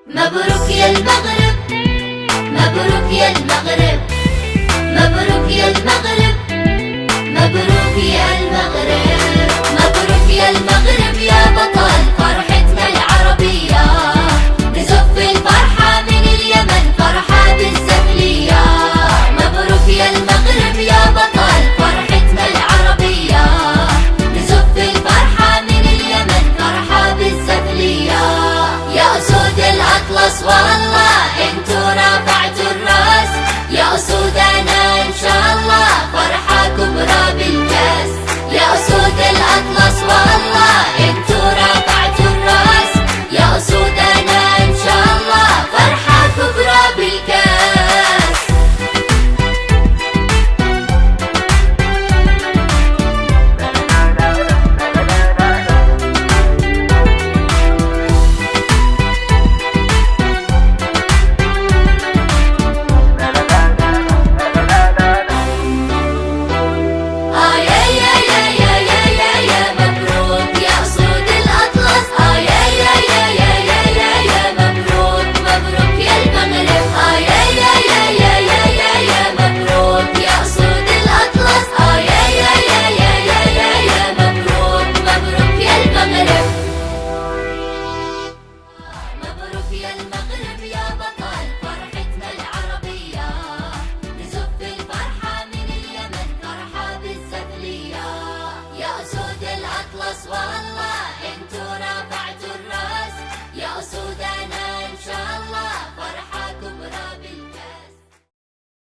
مبروك يا المغرب، مبروك يا المغرب، مبروك يا المغرب، مبروك يا المغرب، مبروك يا المغرب يا بطل فرحتنا العربية، نزف الفرحة من اليمن فرحة بالزغلية. مبروك يا المغرب يا بطل فرحتنا العربية، نزف الفرحة من اليمن فرحة بالزغلية. يا أسود الأطلس والله انتو رافعتوا الراس، يا أسودنا إن شاء الله فرحة كبرى بالكاس. يا أسود الأطلس والله انتو رافعتوا الراس، يا أسودنا إن شاء الله فرحة كبرى بالكاس. يا أسود الأطلس والله